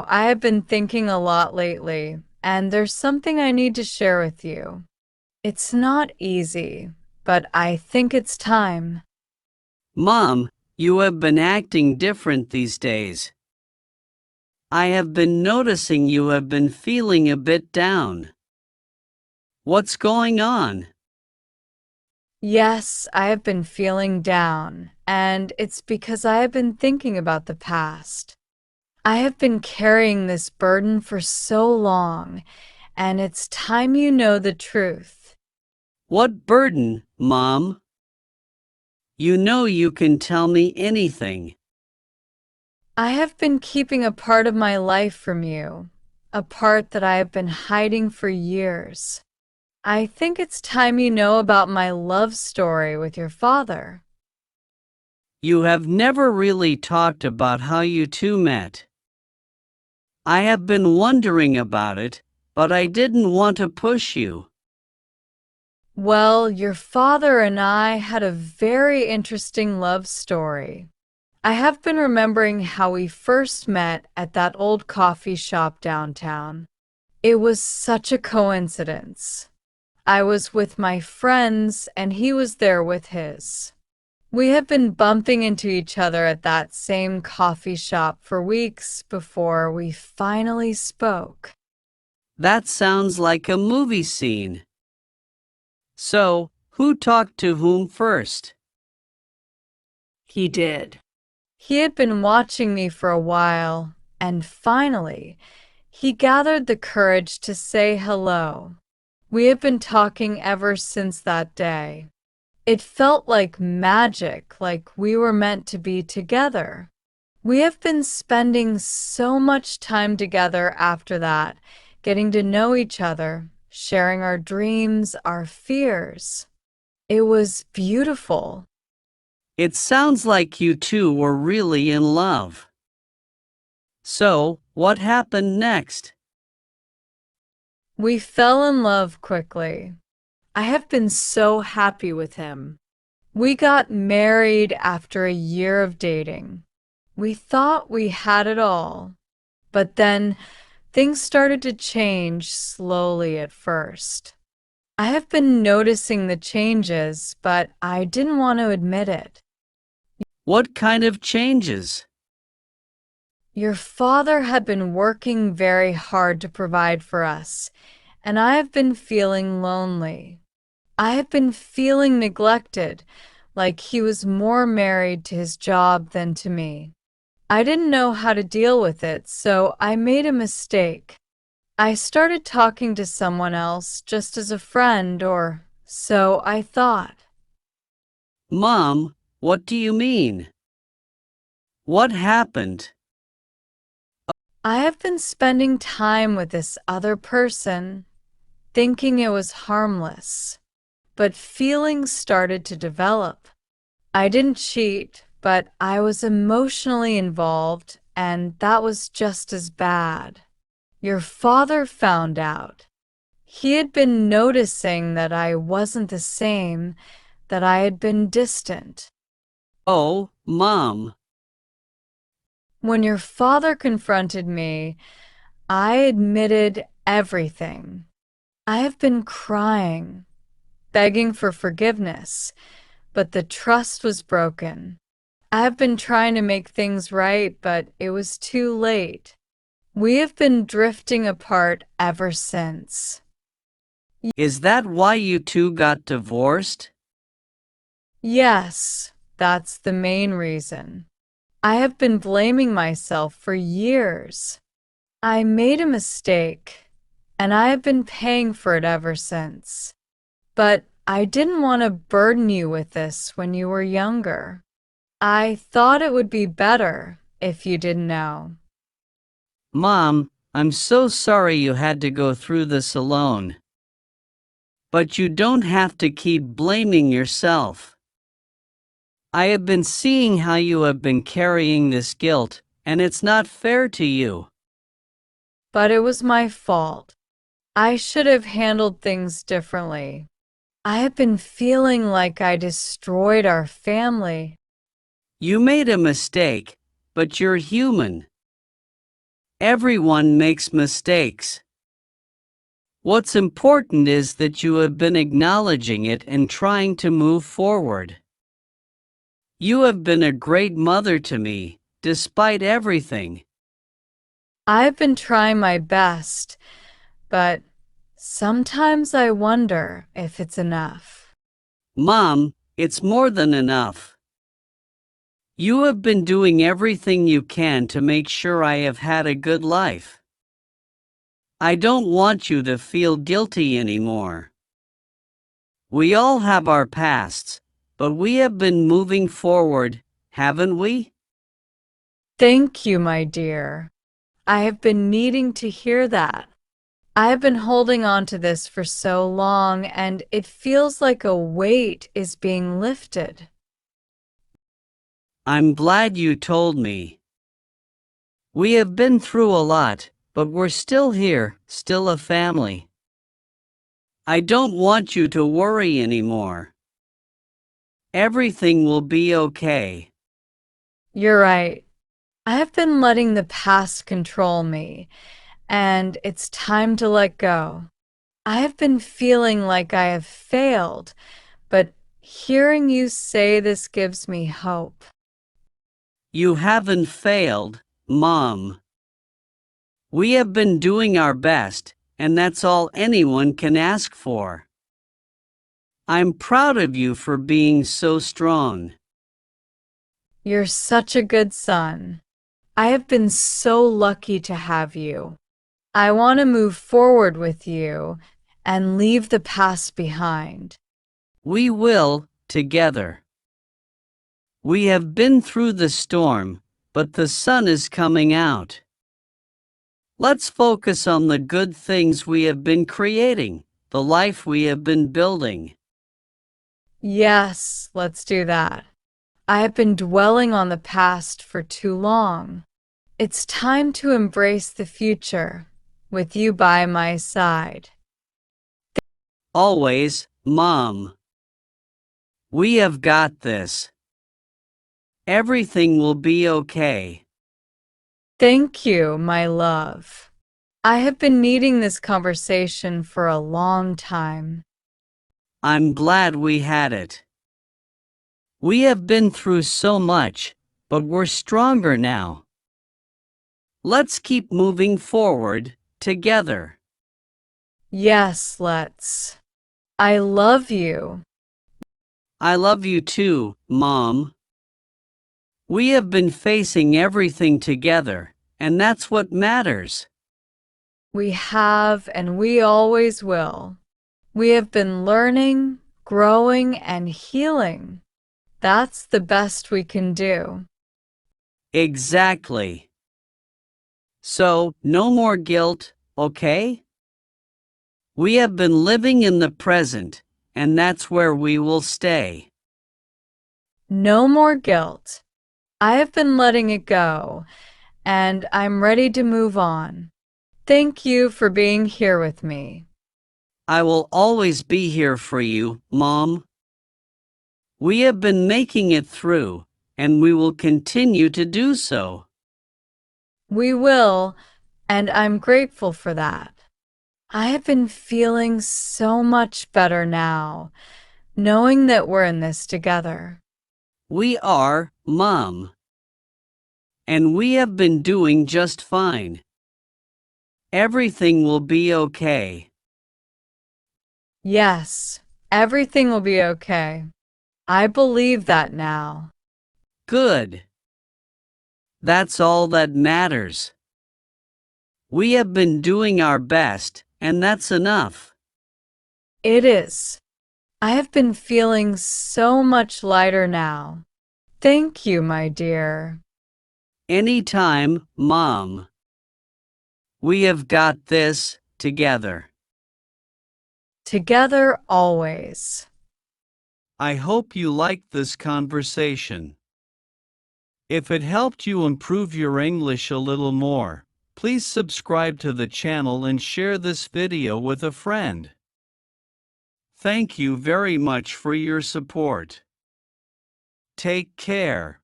I have been thinking a lot lately, and there's something I need to share with you. It's not easy, but I think it's time. Mom, you have been acting different these days. I have been noticing you have been feeling a bit down. What's going on? Yes, I have been feeling down, and it's because I have been thinking about the past. I have been carrying this burden for so long, and it's time you know the truth. What burden, Mom? You know you can tell me anything. I have been keeping a part of my life from you, a part that I have been hiding for years. I think it's time you know about my love story with your father. You have never really talked about how you two met. I have been wondering about it, but I didn't want to push you. Well, your father and I had a very interesting love story. I have been remembering how we first met at that old coffee shop downtown. It was such a coincidence. I was with my friends and he was there with his. We had been bumping into each other at that same coffee shop for weeks before we finally spoke. That sounds like a movie scene. So, who talked to whom first? He did. He had been watching me for a while, and finally, he gathered the courage to say hello. We had been talking ever since that day. It felt like magic, like we were meant to be together. We have been spending so much time together after that, getting to know each other, sharing our dreams, our fears. It was beautiful. It sounds like you two were really in love. So, what happened next? We fell in love quickly. I have been so happy with him. We got married after a year of dating. We thought we had it all, but then things started to change slowly at first. I have been noticing the changes, but I didn't want to admit it. What kind of changes? Your father had been working very hard to provide for us, and I have been feeling lonely. I have been feeling neglected, like he was more married to his job than to me. I didn't know how to deal with it, so I made a mistake. I started talking to someone else just as a friend, or so I thought. Mom, what do you mean? What happened? I have been spending time with this other person, thinking it was harmless, but feelings started to develop. I didn't cheat, but I was emotionally involved, and that was just as bad. Your father found out. He had been noticing that I wasn't the same, that I had been distant. Oh, Mom. When your father confronted me, I admitted everything. I have been crying, begging for forgiveness, but the trust was broken. I have been trying to make things right, but it was too late. We have been drifting apart ever since. Is that why you two got divorced? Yes, that's the main reason. I have been blaming myself for years. I made a mistake, and I have been paying for it ever since. But I didn't want to burden you with this when you were younger. I thought it would be better if you didn't know. Mom, I'm so sorry you had to go through this alone. But you don't have to keep blaming yourself. I have been seeing how you have been carrying this guilt, and it's not fair to you. But it was my fault. I should have handled things differently. I have been feeling like I destroyed our family. You made a mistake, but you're human. Everyone makes mistakes. What's important is that you have been acknowledging it and trying to move forward. You have been a great mother to me, despite everything. I've been trying my best, but sometimes I wonder if it's enough. Mom, it's more than enough. You have been doing everything you can to make sure I have had a good life. I don't want you to feel guilty anymore. We all have our pasts, but we have been moving forward, haven't we? Thank you, my dear. I have been needing to hear that. I have been holding on to this for so long, and it feels like a weight is being lifted. I'm glad you told me. We have been through a lot, but we're still here, still a family. I don't want you to worry anymore. Everything will be okay. You're right. I have been letting the past control me, and it's time to let go. I have been feeling like I have failed, but hearing you say this gives me hope. You haven't failed, Mom. We have been doing our best, and that's all anyone can ask for. I'm proud of you for being so strong. You're such a good son. I have been so lucky to have you. I want to move forward with you and leave the past behind. We will, together. We have been through the storm, but the sun is coming out. Let's focus on the good things we have been creating, the life we have been building. Yes, let's do that. I have been dwelling on the past for too long. It's time to embrace the future with you by my side. Always, Mom. We have got this. Everything will be okay. Thank you, my love. I have been needing this conversation for a long time. I'm glad we had it. We have been through so much, but we're stronger now. Let's keep moving forward, together. Yes, let's. I love you. I love you too, Mom. We have been facing everything together, and that's what matters. We have and we always will. We have been learning, growing, and healing. That's the best we can do. Exactly. So, no more guilt, okay? We have been living in the present, and that's where we will stay. No more guilt. I have been letting it go, and I'm ready to move on. Thank you for being here with me. I will always be here for you, Mom. We have been making it through, and we will continue to do so. We will, and I'm grateful for that. I have been feeling so much better now, knowing that we're in this together. We are, Mom. And we have been doing just fine. Everything will be okay. Yes, everything will be okay. I believe that now. Good. That's all that matters. We have been doing our best, and that's enough. It is. I have been feeling so much lighter now. Thank you, my dear. Anytime, Mom. We have got this together. Together always. I hope you liked this conversation. If it helped you improve your English a little more, please subscribe to the channel and share this video with a friend. Thank you very much for your support. Take care.